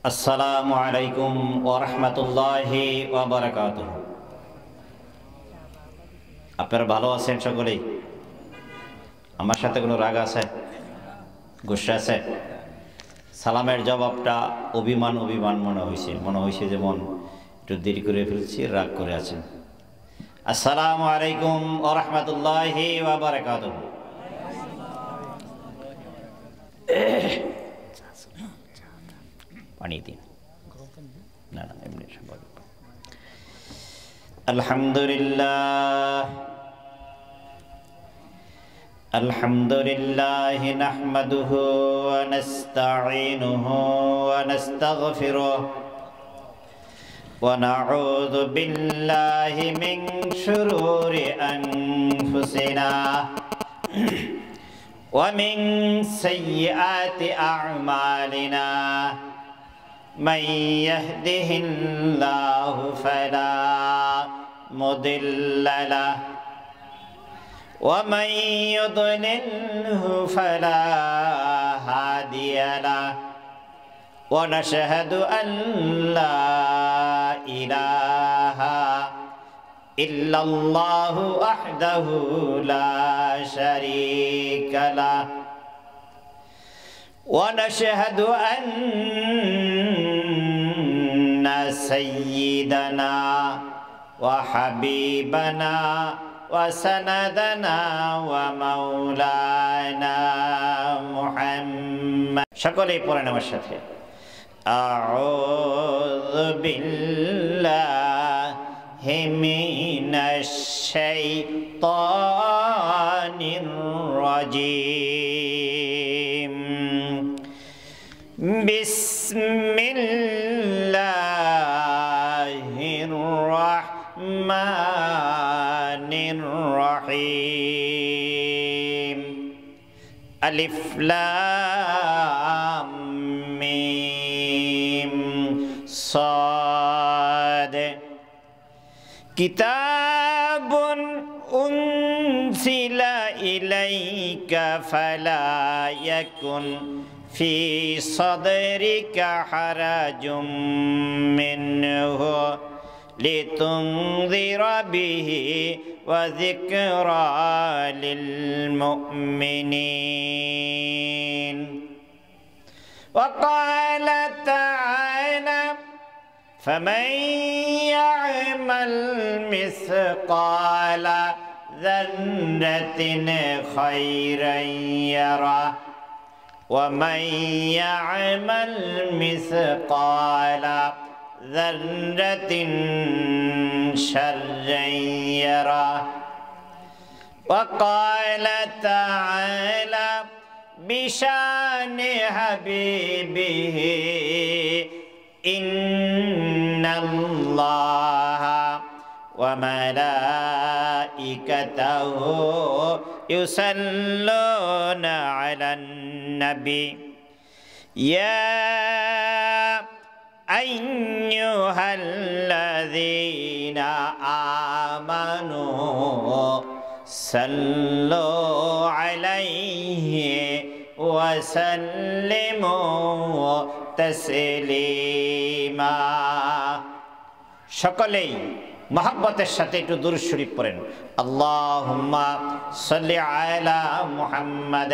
আসসালামু আলাইকুম ওয়া রাহমাতুল্লাহি ওয়া বারাকাতুহু। আপনারা ভালো আছেন সকলেই? আমার সাথে কোনো রাগ আছে, গুসা আছে? সালামের জবাবটা অভিমান মনে হয়েছে যেমন একটু দেরি করে ফেলছি, রাগ করে আছেন। আসসালামু আলাইকুম ওয়া রাহমাতুল্লাহি ওয়া বারাকাতুহু। পানি দিন না, এমনি স্বাভাবিক। আলহামদুলিল্লাহ নাহমাদুহু ওয়া নাস্তাঈনুহু ওয়া নাস্তাগফিরুহ ওয়া নাউযু বিল্লাহি মিন শুরুরি আনফুসিনা ওয়া মিন সাইয়্যাতি আ'মালিনা। من يهده الله فلا مضل له ومن يضلله فلا هادي له ونشهد أن لا إله إلا الله وحده لا شريك له ونشهد أن سيدنا وحبيبنا وسندنا ومولانا محمد সকলেই পড়েন আমার সাথে। আউযু বিল্লাহি মিনাশ শাইতানির রাজীম। বিসমিল্লাহির রহমানির রহিম। আলিফ লাম মিম সাদ। কিতাবুন উনজিলা ইলাইকা ফালা ইয়াকুন في صدرك حرج منه لتنذر به وذكرى للمؤمنين. وقال تعالى فمن يعمل مثقال ذرة خيرا يره ومن يعمل مثقال ذرة شرا يره. وقال تعالى بشان حبيبه إن الله وملائكته يصلون على النبي يا أيها الذين آمنوا صلوا عليه وسلموا تسليما. সকলেই মহব্বতের সাথে একটু দুরূদ শরীফ পড়েন। আল্লাহুম্মা সাল্লি আলা মুহাম্মাদ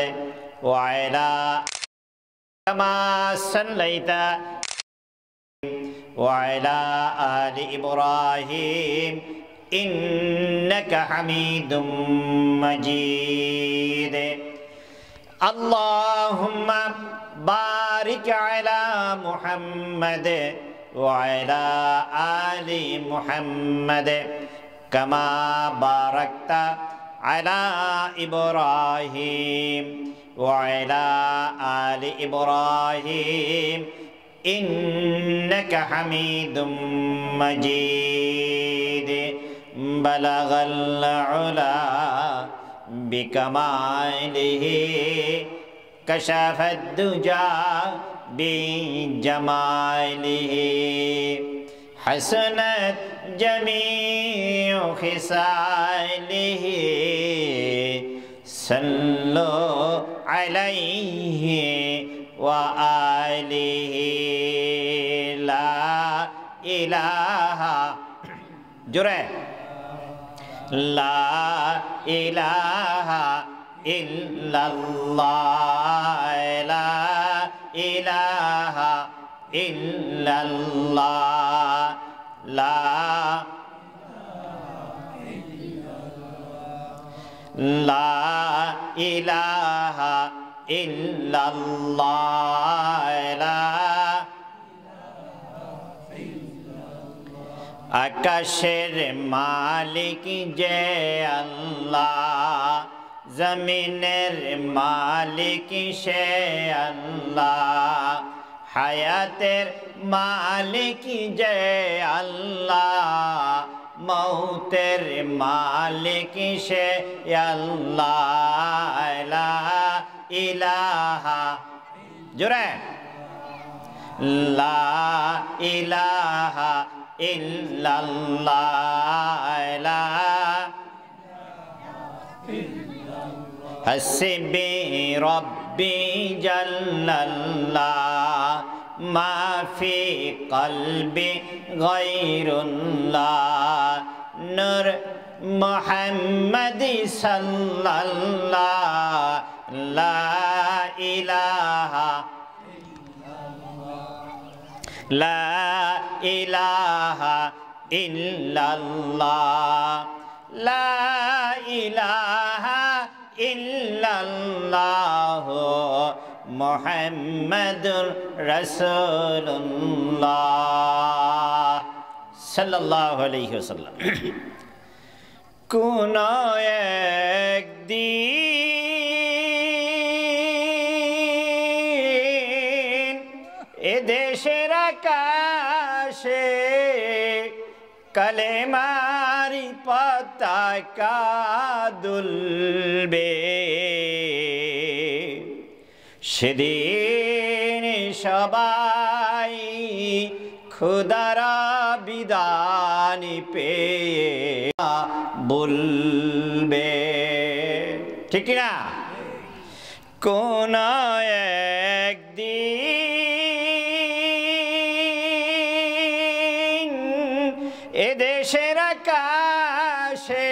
ওয়া আলা কামা সাল্লাইতা ওয়া আলা আলি ইব্রাহিম ইন্নাকা হামিদুম মাজিদ। আল্লাহুম্মা বারিক আলা মুহাম্মাদ وعلى آل محمد كما باركت على إبراهيم وعلى آل إبراهيم إنك حميد مجيد. بلغ العلا بكماله كشف الدجى بجماله حسنت جميع خصاله صلوا عليه وآله জোরে লা ইলাহা ইল্লাল্লাহ লা ইলাহা ইল্লাল্লাহ লা লা ইলাহা ইল্লাল্লাহ লা আকাশের মালিক যে আল্লাহ জমিনের মালিক সে আল্লাহ হায়াতের মালিক যে আল্লাহ মৌতের মালিক সে আল্লাহ লা ইলাহা জোরে লা ইলাহা ইল্লাল্লাহ লা হাসবি রব্বি জাল্লাল্লাহ মা ফি কলবি গায়রুল্লাহ নূর মুহাম্মদ সাল্লাল্লাহ লা ইলাহা লা ইলাহা ইল্লাল্লাহ লা ইলাহা ইল্লাল্লাহ মুহাম্মাদুর রাসূলুল্লাহ সাল্লাল্লাহু আলাইহি ওয়াসাল্লাম। কোন একদিন এ দেশের আকাশে কালেমারি পতাকা দুলবে সেদিন সবাই খুদার বিধান পেয়ে বলবে ঠিক না কোন একদিন এদেশের আকাশে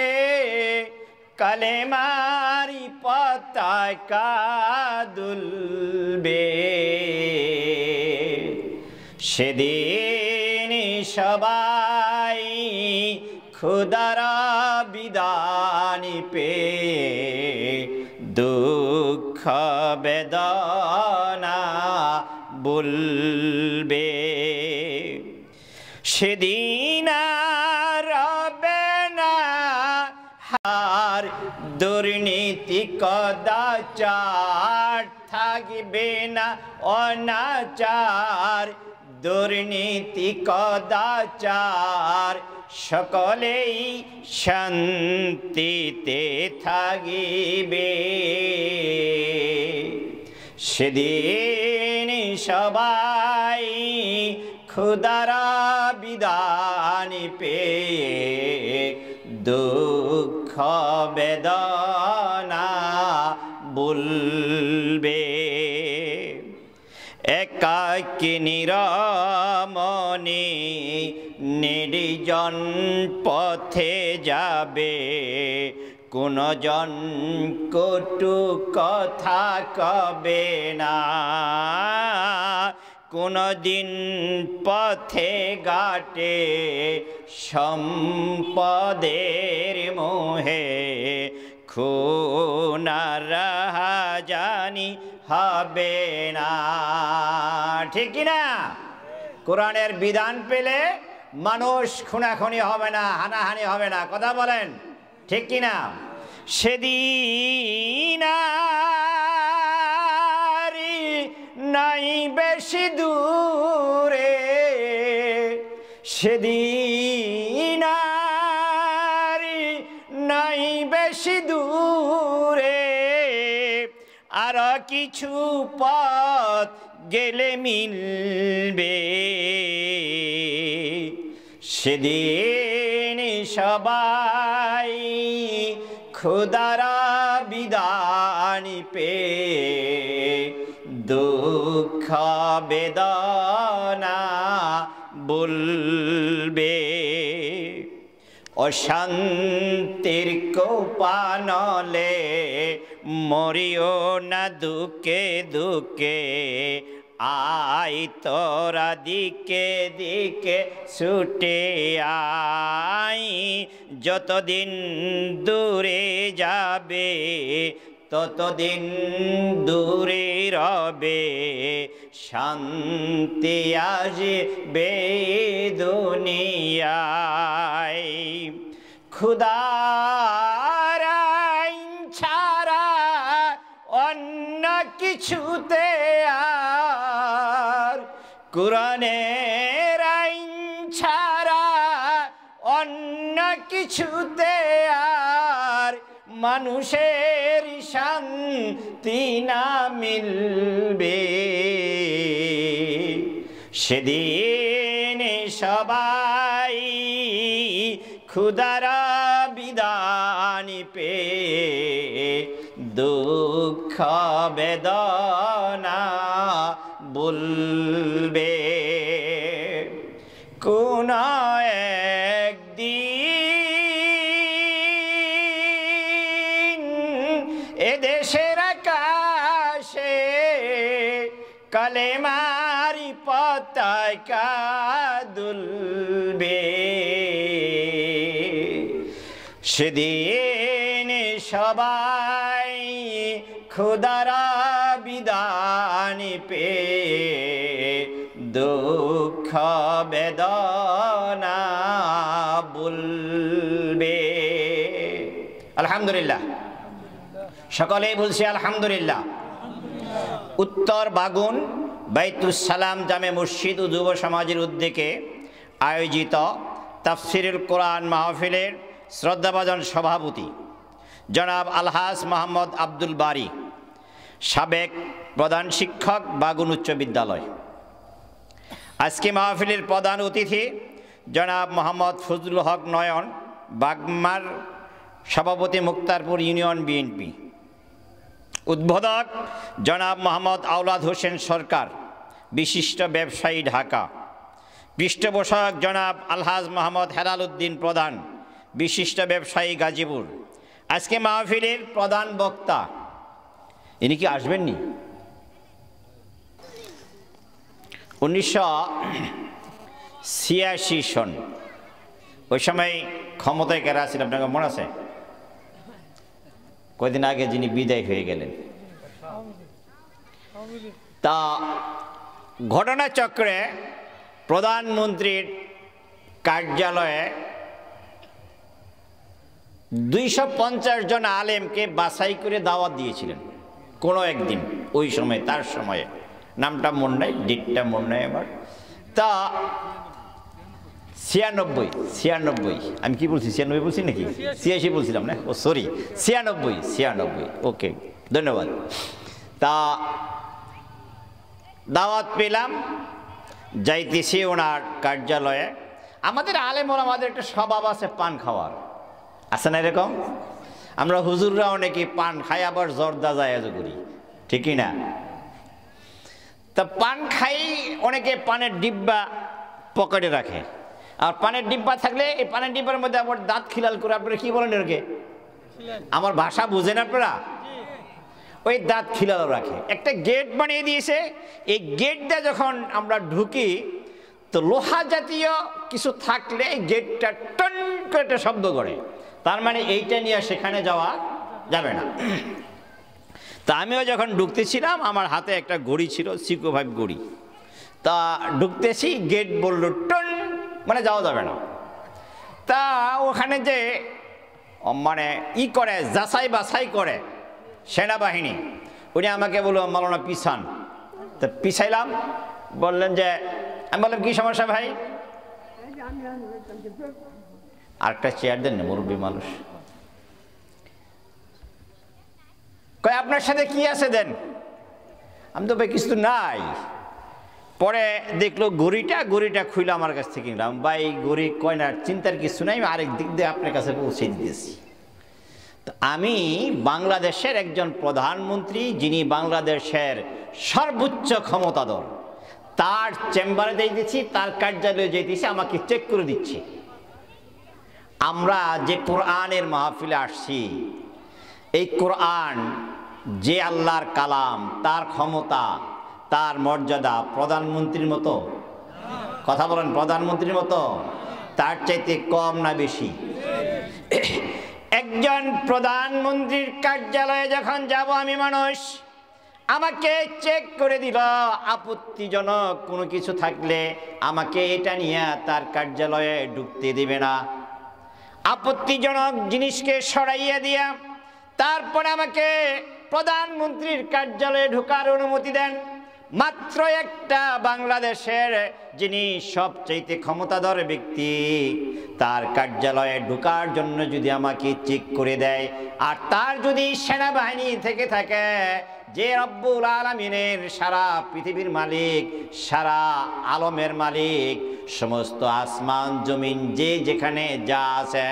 কালেমারি পতাকা দুলবে সেদিন সবাই খুদার বিধান পেয়ে দুঃখ বেদনা বলবে সেদিন রবে না হার দুর্নীতি কদাচার থাকবে না অনাচার দুর্নীতি কদাচার সকলেই শান্তিতে থাকিবে সেদিন সবাই খুদার বিধান পেয়ে দুঃখ বেদনা বলবে একাকী নিরমণি নির্জন পথে যাবে কোনো জন কটু কথা কবে না কোনো দিন পথে ঘাটে সম্পদের মোহে খুন রাহাজানি হবে না ঠিক না কোরআনের বিধান পেলে মানুষ খুনাখুনি হবে না হানাহানি হবে না কথা বলেন ঠিক কিনা সেদিন নাই বেশি দূরে সেদিন নাই বেশি দূরে আর কিছু পথ গেলে মিলবে সেদিন সবাই খুদার বিধান পেয়ে দুঃখ বেদনা বলবে অশান্তির কোপানলে মরিও না দুঃখে দুঃখে আয় তোরা দিকে দিকে ছুটে আয় যতদিন দূরে যাবে ততদিন দূরে রবে শান্তি আসবে দুনিয়ায় খোদার আইন ছাড়া অন্য কিছুতে আর কোরআনের আইন ছাড়া অন্য কিছুতে আর মানুষের শান্তি না মিলবে সেদিন সবাই খোদার বিধান পেয়ে দুঃখ বেদনা বলবে কোন একদিন এদেশের আকাশে কালেমারি পতাকা দুলবে সেদিন সবাই খোদার বিধান পেয়ে দুঃখ বেদনা বলবে আলহামদুলিল্লাহ সকলেই বলছি আলহামদুলিল্লাহ উত্তর বাগুন বাইতুস সালাম জামে মসজিদ ও যুব সমাজের উদ্যোগে আয়োজিত তাফসিরুল কোরআন মাহফিলের শ্রদ্ধাভাজন সভাপতি জনাব আলহাজ মোহাম্মদ আব্দুল বারী সাবেক প্রধান শিক্ষক বাগুন উচ্চ বিদ্যালয় আজকে মাহফিলের প্রধান অতিথি জনাব মোহাম্মদ ফজলুল হক নয়ন বাগমার সভাপতি মুক্তারপুর ইউনিয়ন বিএনপি উদ্বোধক জনাব মোহাম্মদ আওলাদ হোসেন সরকার বিশিষ্ট ব্যবসায়ী ঢাকা পৃষ্ঠপোষক জনাব আলহাজ মোহাম্মদ হেলাল উদ্দিন প্রধান বিশিষ্ট ব্যবসায়ী গাজীপুর আজকে মাহফিলের প্রধান বক্তা ইনি কি আসবেননি 1986 সন ওই সময় ক্ষমতায় কারা ছিল আপনাকে মনে আছে কয়েকদিন আগে যিনি বিদায় হয়ে গেলেন তা ঘটনাচক্রে প্রধানমন্ত্রীর কার্যালয়ে 250 জন আলেমকে বাছাই করে দাওয়াত দিয়েছিলেন কোনো একদিন ওই সময় তার সময়ে নামটা মনে নাই ডেটটা মনে নাই আবার তা 96 আমি কি বলছি 96 বলছি নাকি 86 বলছিলাম না ও সরি 96 ওকে ধন্যবাদ তা দাওয়াত পেলাম যাইতেছি ওনার কার্যালয়ে আমাদের আলেম ওলামাদের একটা স্বভাব আছে পান খাওয়ার আছে না এরকম আমরা হুজুররা অনেকে পান খাই আবার জর্দা জায়েজ করি ঠিকই না তা পান খাই অনেকে পানের ডিব্বা পকেটে রাখে আর পানের ডিব্বা থাকলে এই পানের ডিব্বার মধ্যে আবার দাঁত খিলাল করে আপনারা কি বলেন এরকে আমার ভাষা বুঝেন আপনারা ওই দাঁত খিলাল রাখে একটা গেট বানিয়ে দিয়েছে এই গেট দিয়ে যখন আমরা ঢুকি তো লোহা জাতীয় কিছু থাকলে এই গেটটা টন করে একটা শব্দ করে তার মানে এইটা নিয়ে সেখানে যাওয়া যাবে না তা আমিও যখন ঢুকতেছিলাম আমার হাতে একটা ঘড়ি ছিল সিকো 5 ঘড়ি তা ঢুকতেছি গেট বলল টন মানে যাওয়া যাবে না তা ওখানে যে মানে ই করে যাচাই বাছাই করে সেনাবাহিনী উনি আমাকে বললো মাওলানা পিছান তা পিছাইলাম বললেন যে আমি বললাম কি সমস্যা ভাই আরেকটা চেয়ার দেন না মুরব্বী মানুষ কয় আপনার সাথে কি আছে দেন আমি তো ভাই কিছু নাই পরে দেখলো ঘড়িটা খুইলো আমার কাছ থেকে কিনলাম ভাই ঘড়ি কয় না চিন্তার কিছু নাই আমি আরেক দিক দিয়ে আপনার কাছে পৌঁছে দিতেছি তো আমি বাংলাদেশের একজন প্রধানমন্ত্রী যিনি বাংলাদেশের সর্বোচ্চ ক্ষমতাধর তার চেম্বারে যাইতেছি তার কার্যালয়ে যাইতেছি আমাকে চেক করে দিচ্ছে আমরা যে কোরআনের মাহফিলে আসছি, এই কোরআন যে আল্লাহর কালাম, তার ক্ষমতা, তার মর্যাদা প্রধানমন্ত্রীর মতো, কথা বলেন, প্রধানমন্ত্রীর মতো, তার চাইতে কম না বেশি? একজন প্রধানমন্ত্রীর কার্যালয়ে যখন যাব আমি মানুষ, আমাকে চেক করে দিল, আপত্তিজনক কোনো কিছু থাকলে আমাকে এটা নিয়ে তার কার্যালয়ে ঢুকতে দিবে না। আপত্তিজনক জিনিসকে সরাইয়া দিয়া তারপরে আমাকে প্রধানমন্ত্রীর কার্যালয়ে ঢোকার অনুমতি দেন। মাত্র একটা বাংলাদেশের যিনি সবচেয়ে ক্ষমতাধর ব্যক্তি, তার কার্যালয়ে ঢোকার জন্য যদি আমাকে চেক করে দেয়, আর তার যদি সেনাবাহিনী থেকে থাকে, যে রব্বুল আলামিনের সারা পৃথিবীর মালিক, সারা আলমের মালিক, সমস্ত আসমান জমিন যে যেখানে যা আছে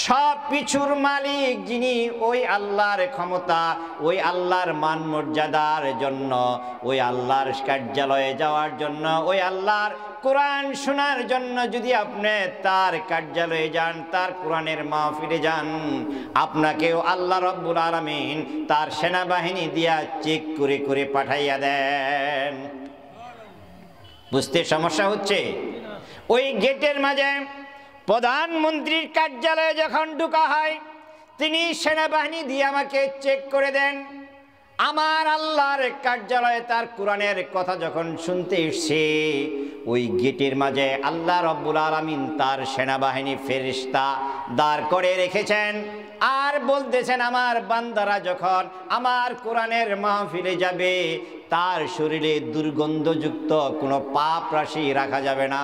সব কিছুর মালিক যিনি, ওই আল্লাহর ক্ষমতা, ওই আল্লাহর মান মর্যাদার জন্য, ওই আল্লাহর কার্যালয়ে যাওয়ার জন্য, ওই আল্লাহর কোরআন শোনার জন্য যদি আপনি তার কার্যালয়ে যান, তার কোরআনের মাহফিলে যান, আপনাকেও আল্লাহ রব্বুল আলামিন তার সেনাবাহিনী দিয়া চেক করে করে পাঠাইয়া দেন। বুঝতে সমস্যা হচ্ছে? ওই গেটের মাঝে প্রধানমন্ত্রীর কার্যালয়ে যখন ঢোকা হয়, তিনি সেনাবাহিনী দিয়ে আমাকে চেক করে দেন। আমার আল্লাহর কার্যালয়ে তার কোরআনের কথা যখন শুনতে এসছে, ওই গেটের মাঝে আল্লাহ রব্বুল আলামিন তার সেনাবাহিনী ফেরেশতা দাঁড় করে রেখেছেন, আর বলতেছেন আমার বান্দারা যখন আমার কোরআনের মাহফিলে যাবে, তার শরীরে দুর্গন্ধযুক্ত কোনো পাপ রাশি রাখা যাবে না।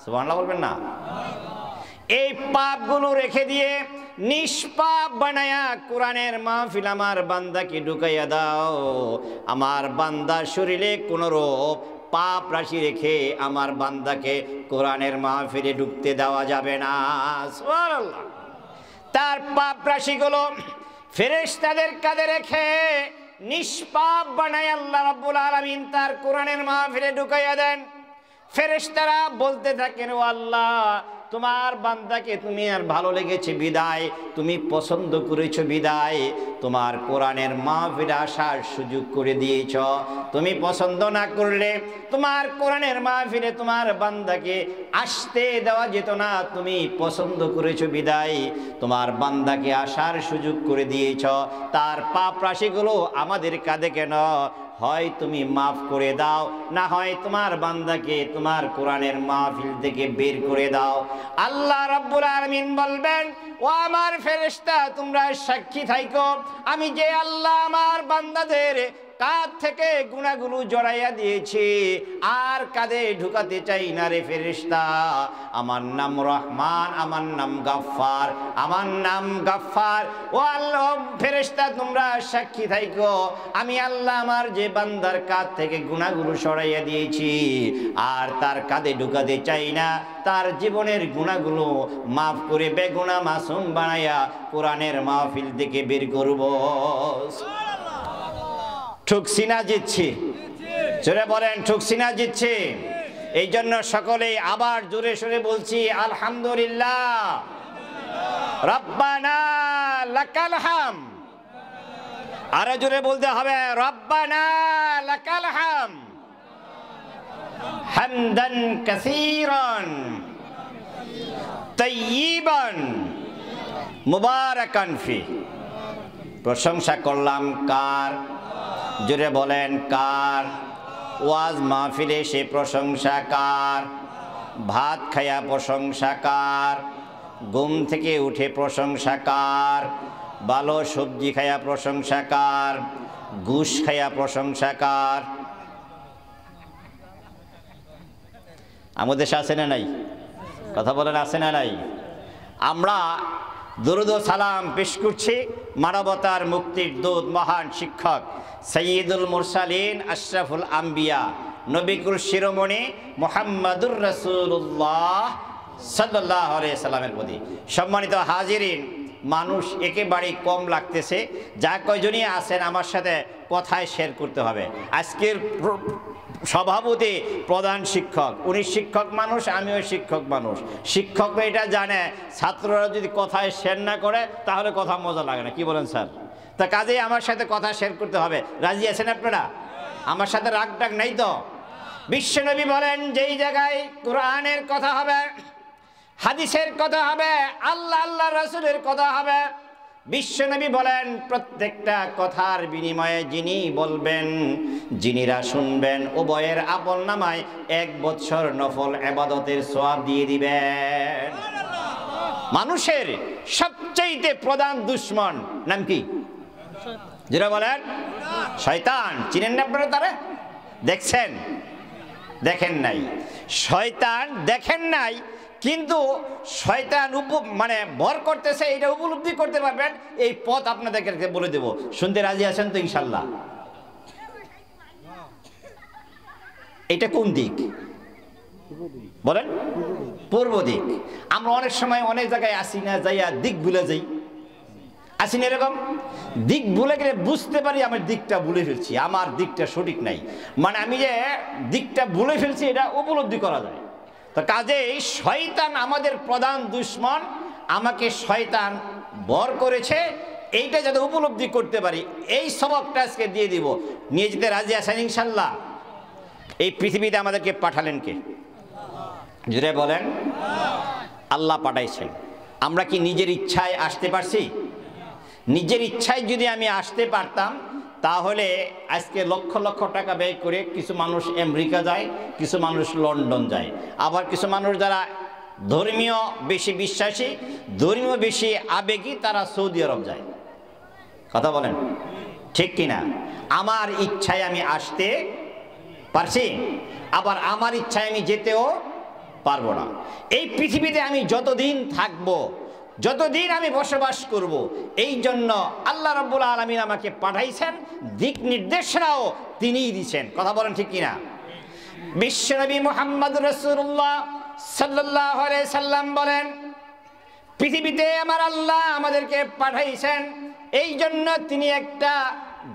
সুবহানাল্লাহ বলবেন না? এই পাপগুলো রেখে দিয়ে নিষ্পাপ বানায়া কোরআনের মাহফিল আমার বান্দাকে ঢুকাইয়া দাও। আমার বান্দার শরীরে কোনো রূপ পাপ রাশি রেখে আমার বান্দাকে কোরআনের মাহফিলে ঢুকতে দেওয়া যাবে না। সুবহানাল্লাহ। তার পাপ রাশিগুলো ফেরেশতাদের কাঁধে রেখে নিষ্পাপ বানায় আল্লাহ রাব্বুল আলামিন তার কোরআনের মাহফিলে ঢুকাইয়া দেন। ফেরেশতারা বলতে থাকেন, ও আল্লাহ, তোমার বান্দাকে তুমি আর ভালো লেগেছে বিদায়, তুমি পছন্দ করেছো বিদায় তোমার কোরআনের মাহফিলে আসার সুযোগ করে দিয়েছ। তুমি পছন্দ না করলে তোমার কোরআনের মাহফিলে তোমার বান্দাকে আসতে দেওয়া যেত না। তুমি পছন্দ করেছো বিদায় তোমার বান্দাকে আসার সুযোগ করে দিয়েছ। তার পাপ রাশিগুলো আমাদের কাঁধে কেন? হয় তুমি মাফ করে দাও, না হয় তোমার বান্দাকে তোমার কোরআনের মাহফিল থেকে বের করে দাও। আল্লাহ রাব্বুল আলামিন বলবেন, ও আমার ফেরেশতা, তোমরা সাক্ষী থাইকো, আমি যে আল্লাহ আমার বান্দাদের কাঁধ থেকে গুনাহগুলো জড়াইয়া দিয়েছি, আর কাঁধে ঢুকাতে চাই না রে ফেরেশতা। আমার নাম রহমান, আমার নাম গাফফার, আমার নাম গাফফার। ও আল্লাহ ফেরেশতা, তোমরা সাক্ষী থাইকো, আমি আল্লাহ আমার যে বান্দার কাঁধ থেকে গুনাহগুলো সরাইয়া দিয়েছি, আর তার কাঁধে ঢুকাতে চাই না। তার জীবনের গুনাহগুলো মাফ করে বেগুনাহ মাসুম বানাইয়া কোরআনের মাহফিল থেকে বের করব। ঠুকছি না জিতছি? জোরে বলেন, ঠুকছি না জিতছি? এই জন্য সকলেই আবার জোরে সোরে বলছি আলহামদুলিল্লাহ। রব্বানা লাকাল হাম। আরো জোরে বলতে হবে, রব্বানা লাকাল হাম হামদান কাসীরান তাইয়িবান মুবারাকান ফি। প্রশংসা করলাম কার? জোরে বলেন কার? ওয়াজ মাহফিলে সে প্রশংসা কার? ভাত খায়া প্রশংসা কার? ঘুম থেকে উঠে প্রশংসা কার? ভালো সবজি খায়া প্রশংসা কার? ঘুষ খায়া প্রশংসা কার? আমাদের দেশে আছে না নাই? কথা বলেন, আছে না নাই? আমরা দরুদ ও সালাম পেশ করছি মানবতার মুক্তির দূত, মহান শিক্ষক সৈয়দুল মুরসালিন আশরাফুল আম্বিয়া নবিকুল শিরোমণি মুহাম্মাদুর রাসূলুল্লাহ সাল্লাল্লাহু আলাইহি সাল্লামের প্রতি। সম্মানিত হাজিরিন, মানুষ একেবারে কম লাগতেছে, যা কয়জনই আছেন আমার সাথে কথায় শেয়ার করতে হবে। আজকের সভাপতি প্রধান শিক্ষক, উনি শিক্ষক মানুষ, আমিও শিক্ষক মানুষ। শিক্ষকরা এটা জানে ছাত্ররা যদি কথায় শেয়ার না করে তাহলে কথা মজা লাগে না, কি বলেন স্যার? তা কাজেই আমার সাথে কথা শেয়ার করতে হবে। রাজি আছেন আপনারা? আমার সাথে রাগ টাগ নাই তো? বিশ্বনবী বলেন যেই জায়গায় কোরআনের কথা হবে, হাদিসের কথা হবে, আল্লাহ আল্লাহ রাসূলের কথা হবে, বিশ্বনবী বলেন প্রত্যেকটা কথার বিনিময়ে যিনি বলবেন, যিনিরা শুনবেন, উভয়ের আমলনামায় 1 বছর নফল ইবাদতের সওয়াব দিয়ে দিবেন। মানুষের সবচেয়ে প্রধান দুশমন নাম কি? যারা বলেন শয়তান। চিনেন না আপনারা? তারা দেখছেন? দেখেন নাই। শয়তান দেখেন নাই, কিন্তু শয়তান মানে ভর করতেছে, এটা উপলব্ধি করতে পারবেন। এই পথ আপনাদেরকে বলে দেব, শুনতে রাজি আছেন তো ইনশাল্লাহ? এটা কোন দিক বলেন? পূর্ব দিক। আমরা অনেক সময় অনেক জায়গায় আসি না, যাইয়া দিক ভুলে যাই, আসি না এরকম? দিক ভুলে গেলে বুঝতে পারি আমার দিকটা ভুলে ফেলছি, আমার দিকটা সঠিক নাই, মানে আমি যে দিকটা ভুলে ফেলছি এটা উপলব্ধি করা যায়। তো কাজেই শয়তান আমাদের প্রধান দুশমন। আমাকে শয়তান বর করেছে, এইটা যাতে উপলব্ধি করতে পারি, এই সবকটা আজকে দিয়ে দিব। নিয়ে যেতে রাজি আছেন ইনশাল্লাহ? এই পৃথিবীতে আমাদেরকে পাঠালেন কে? জুড়ে বলেন। আল্লাহ পাঠাইছেন। আমরা কি নিজের ইচ্ছায় আসতে পারছি? নিজের ইচ্ছায় যদি আমি আসতে পারতাম তাহলে আজকে লক্ষ লক্ষ টাকা ব্যয় করে কিছু মানুষ আমেরিকা যায়, কিছু মানুষ লন্ডন যায়, আবার কিছু মানুষ যারা ধর্মীয় বেশি বিশ্বাসী, ধর্মীয় বেশি আবেগী, তারা সৌদি আরব যায়। কথা বলেন ঠিক কিনা? আমার ইচ্ছায় আমি আসতে পারছি, আবার আমার ইচ্ছায় আমি যেতেও পারবো না। এই পৃথিবীতে আমি যতদিন থাকবো, যতদিন আমি বসবাস করব, এই জন্য আল্লাহ রাব্বুল আলামিন আমাকে পাঠাইছেন, দিক নির্দেশনাও তিনিই দিয়েছেন। কথা বলেন ঠিক কিনা? বিশ্বনবী মুহাম্মদ রাসূলুল্লাহ সাল্লাল্লাহু আলাইহি সাল্লাম বলেন, পৃথিবীতে আমার আল্লাহ আমাদেরকে পাঠাইছেন, এই জন্য তিনি একটা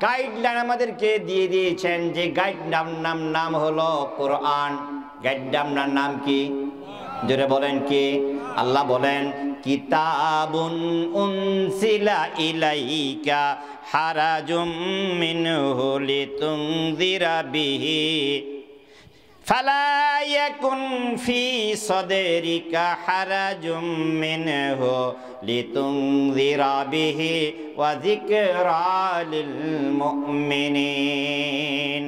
গাইডলাইন আমাদেরকে দিয়ে দিয়েছেন, যে গাইডলাইন নাম হলো কোরআন। গাইডলাইনের নাম কি? জোরে বলেন কি? আল্লাহ বলেন, কিতাবুন উনসিলা ইলাইকা হারাজুম মিনহু লিতুনযিরা বিহি ফালা ইয়াকুন ফি সাদরিকা হারাজুম মিনহু লিতুনযিরা বিহি ওয়া যিকরা লিল মুমিনিন।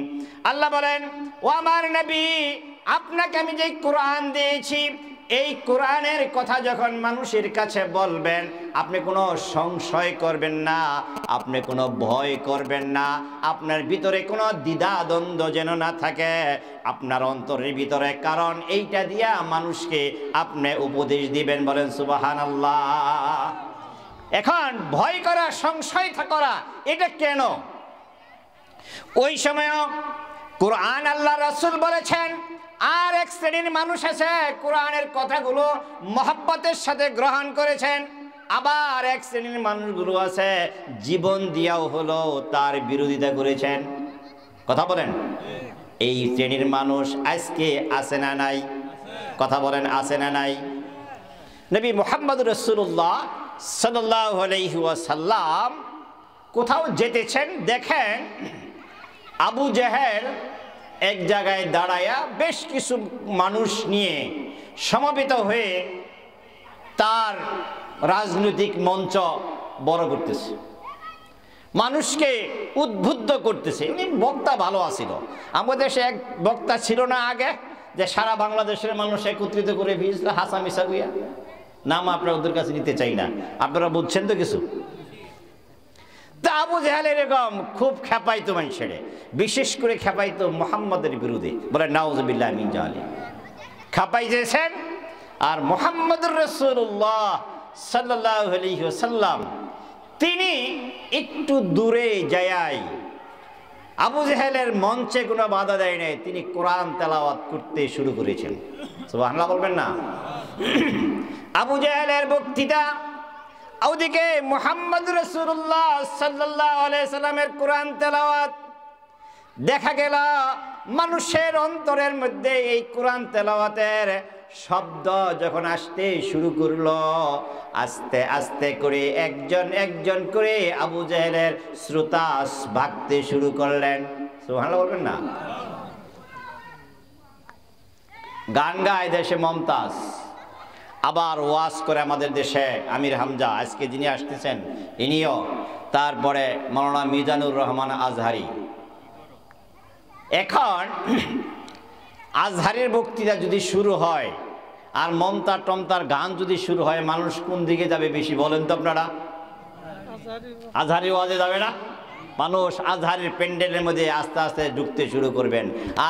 আল্লাহ বলেন, ও আমার নবী, আপনাকে আমি যে কোরআন দিয়েছি, এই কোরআনের কথা যখন মানুষের কাছে বলবেন, আপনি কোনো সংশয় করবেন না, আপনি কোনো ভয় করবেন না, আপনার ভিতরে কোনো দ্বিধা দ্বন্দ্ব যেন না থাকে আপনার অন্তরের ভিতরে, কারণ এইটা দিয়া মানুষকে আপনি উপদেশ দিবেন। বলেন সুবহানাল্লাহ। এখন ভয় করা, সংশয় করা, এটা কেন? ওই সময়ও কোরআন আল্লাহ রাসূল বলেছেন, আর এক শ্রেণীর মানুষ আছে কোরআনের কথাগুলো মহব্বতের সাথে গ্রহণ করেছেন, আবার এক শ্রেণীর মানুষগুলো আছে জীবন দিয়াও হলো তার বিরোধিতা করেছেন। কথা বলেন, এই শ্রেণীর মানুষ আজকে আছে না নাই? কথা বলেন, আছে না নাই? নবী মুহাম্মদ রাসূলুল্লাহ সাল্লাল্লাহু আলাইহি ওয়াসাল্লাম কোথাও যেতেছেন, দেখেন আবু জেহেল এক জায়গায় দাঁড়ায়া বেশ কিছু মানুষ নিয়ে সমবেত হয়ে তার রাজনৈতিক মঞ্চ বড় করতেছে, মানুষকে উদ্বুদ্ধ করতেছে। উনি বক্তা ভালো আছিল। আমাদের দেশে এক বক্তা ছিল না আগে, যে সারা বাংলাদেশের মানুষ একত্রিত করে ফিরছিল, হাসান ইসাগুইয়া নাম আপনারা ওদের কাছে নিতে চাই না, আপনারা বুঝছেন তো কিছু। তা আবু জেহেল এরকম খুব খেপাইতো মানুষের, বিশেষ করে খেপাইতো মুহাম্মদের বিরুদ্ধে। বলে নাউযুবিল্লাহ মিন জালিক, খেপাইতেছেন। আর মুহাম্মদুর রাসূলুল্লাহ সাল্লাল্লাহু আলাইহি ওয়াসাল্লাম তিনি একটু দূরে যায়াই, আবু জেহেলের মঞ্চে কোনো বাধা দেয় নাই, তিনি কোরআন তেলাওয়াত করতে শুরু করেছেন। সুবহানাল্লাহ বলবেন না? আবু জেহেলের বক্তৃতা, ওদিকে মুহাম্মদ রাসূলুল্লাহ সাল্লাল্লাহু আলাইহি সাল্লামের কোরআন তেলাওয়াত। দেখা গেল মানুষের অন্তরের মধ্যে এই কোরআন তেলাওয়াতের শব্দ যখন আসতে শুরু করলো, আস্তে আস্তে করে একজন একজন করে আবু জেহেলের শ্রোতা ভাগতে শুরু করলেন। সুবহানাল্লাহ বলবেন না? গান গায় দেশে মমতাজ, আবার ওয়াজ করে আমাদের দেশে আমির হামজা, আজকে যিনি আসতেছেন ইনিও, তারপরে মাওলানা মিজানুর রহমান আজহারি। এখন আজহারের বক্তৃতা যদি শুরু হয় আর মমতা টমতার গান যদি শুরু হয়, মানুষ কোন দিকে যাবে বেশি বলেন তো আপনারা? আজহারি ওয়াজে যাবে না? মানুষ আজহারের প্যান্ডেলের মধ্যে আস্তে আস্তে ঢুকতে শুরু করবেন।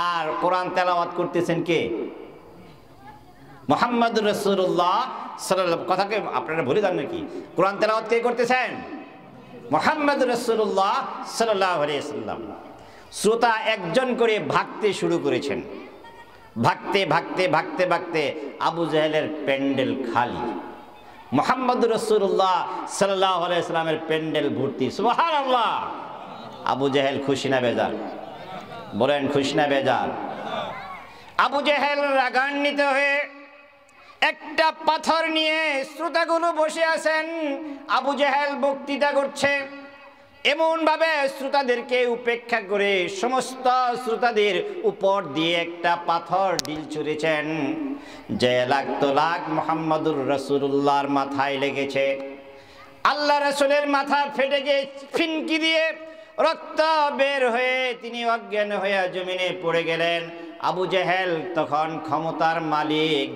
আর কোরআন তেলাওয়াত করতেছেন কে? মুহাম্মদুর রাসূলুল্লাহ সাল্লাল্লাহু, কথাকে আপনারা ভুলে যান নাকি? কোরআন তেলাওয়াত কে করতেছেন? মুহাম্মদুর রাসূলুল্লাহ সাল্লাল্লাহু আলাইহি ওয়াসাল্লাম। শ্রোতা একজন করে ভাগতে শুরু করেছেন। ভাগতে ভাগতে ভাগতে ভাগতে আবু জেহেলের প্যান্ডেল খালি, মুহাম্মদুর রাসূলুল্লাহ সাল্লাল্লাহু আলাইহি ওয়াসাল্লামের প্যান্ডেল ভর্তি। সুবহানাল্লাহ! আবু জেহেল খুশি না বেজার? বলেন খুশি না বেজার? আবু জেহেল রাগান্বিত হয়ে একটা পাথর নিয়ে, শ্রোতাগুলো বসে আছেন, আবু জেহেল বক্তৃতা করছে, এমন ভাবে শ্রোতাদেরকে উপেক্ষা করে সমস্ত শ্রোতাদের উপর দিয়ে একটা পাথর ঢিল ছুঁড়েছেন, যে লাগতো লাগ মুহাম্মদুর রাসূলুল্লাহর মাথায় লেগেছে। আল্লাহ রাসূলের মাথা ফেটে গিয়ে ফিনকি দিয়ে রক্ত বের হয়ে তিনি অজ্ঞান হয়ে জমিনে পড়ে গেলেন। আবু জেহেল তখন ক্ষমতার মালিক,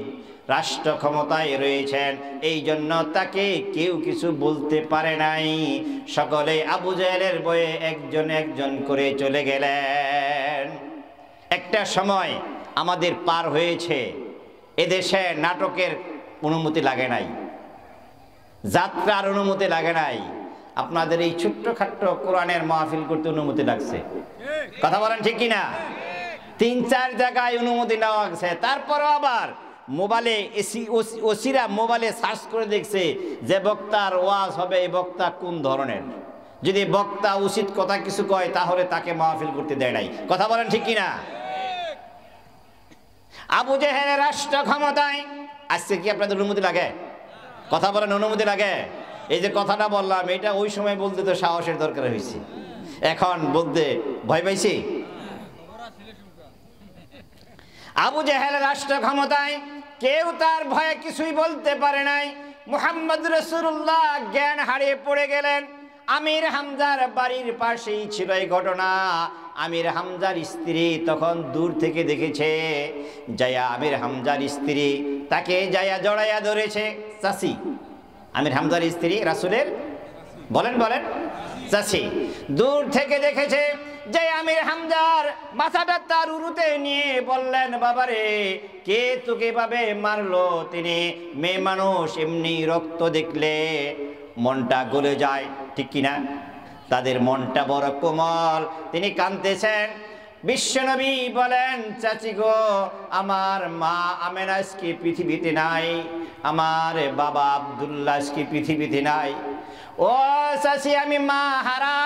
রাষ্ট্র ক্ষমতায় রয়েছেন, এই জন্য তাকে কেউ কিছু বলতে পারে নাই। সকলে আবু জেহেলের ভয়ে একজন একজন করে চলে গেলেন। একটা সময় আমাদের পার হয়েছে, এদেশে নাটকের অনুমতি লাগে নাই, যাত্রার অনুমতি লাগে নাই, আপনাদের এই ছোট্টখাট্ট কোরআনের মাহফিল করতে অনুমতি লাগছে। কথা বলেন ঠিক কিনা? ৩-৪ জায়গায় অনুমতি নেওয়া গেছে। তারপরও আবার মোবাইলে ওসিরা মোবাইলে সার্চ করে দেখছে যে বক্তার ওয়াজ হবে, এই বক্তা কোন ধরনের। যদি বক্তা উচিত কথা কিছু কয় তাহলে তাকে মাহফিল করতে দেয় নাই। কথা বলেন ঠিক কিনা? আবু জেহেলের রাষ্ট্র ক্ষমতায়, আজকে কি আপনাদের অনুমতি লাগে? কথা বলেন অনুমতি লাগে? এই যে কথাটা বললাম, এটা ওই সময় বলতে তো সাহসের দরকার হয়েছে, এখন বলতে ভয় পাইছি। আবু জেহেল রাষ্ট্র ক্ষমতায়, কেউ তার ভয়ে কিছুই বলতে পারে নাই। মুহাম্মদ রাসূলুল্লাহ জ্ঞান হারিয়ে পড়ে গেলেন। আমির হামজার বাড়ির পাশেই ছিল এই ঘটনা। আমির হামজার স্ত্রী তখন দূর থেকে দেখেছে, যায়া আমির হামজার স্ত্রী তাকে যায়া জড়াইয়া ধরেছে। চাচি, আমির হামজার স্ত্রী রাসূলের, বলেন বলেন, চাচি দূর থেকে দেখেছে যে আমির হামজার মাথাটা তার উরুতে নিয়ে বললেন, বাবারে কে তোকে ভাবে মারলো? তিনি মেয়ে মানুষ, এমনি রক্ত দেখলে মনটা গলে যায়, ঠিক কিনা? তাদের মনটা বড় কোমল। তিনি কাঁদতেছেন। বিশ্বনবী বলেন, চাচি গো, আমার মা আমেনা আজকে পৃথিবীতে নাই, আমার বাবা আব্দুল্লাহ আজকে পৃথিবীতে নাই। ও চাচি, আমি মা হারা,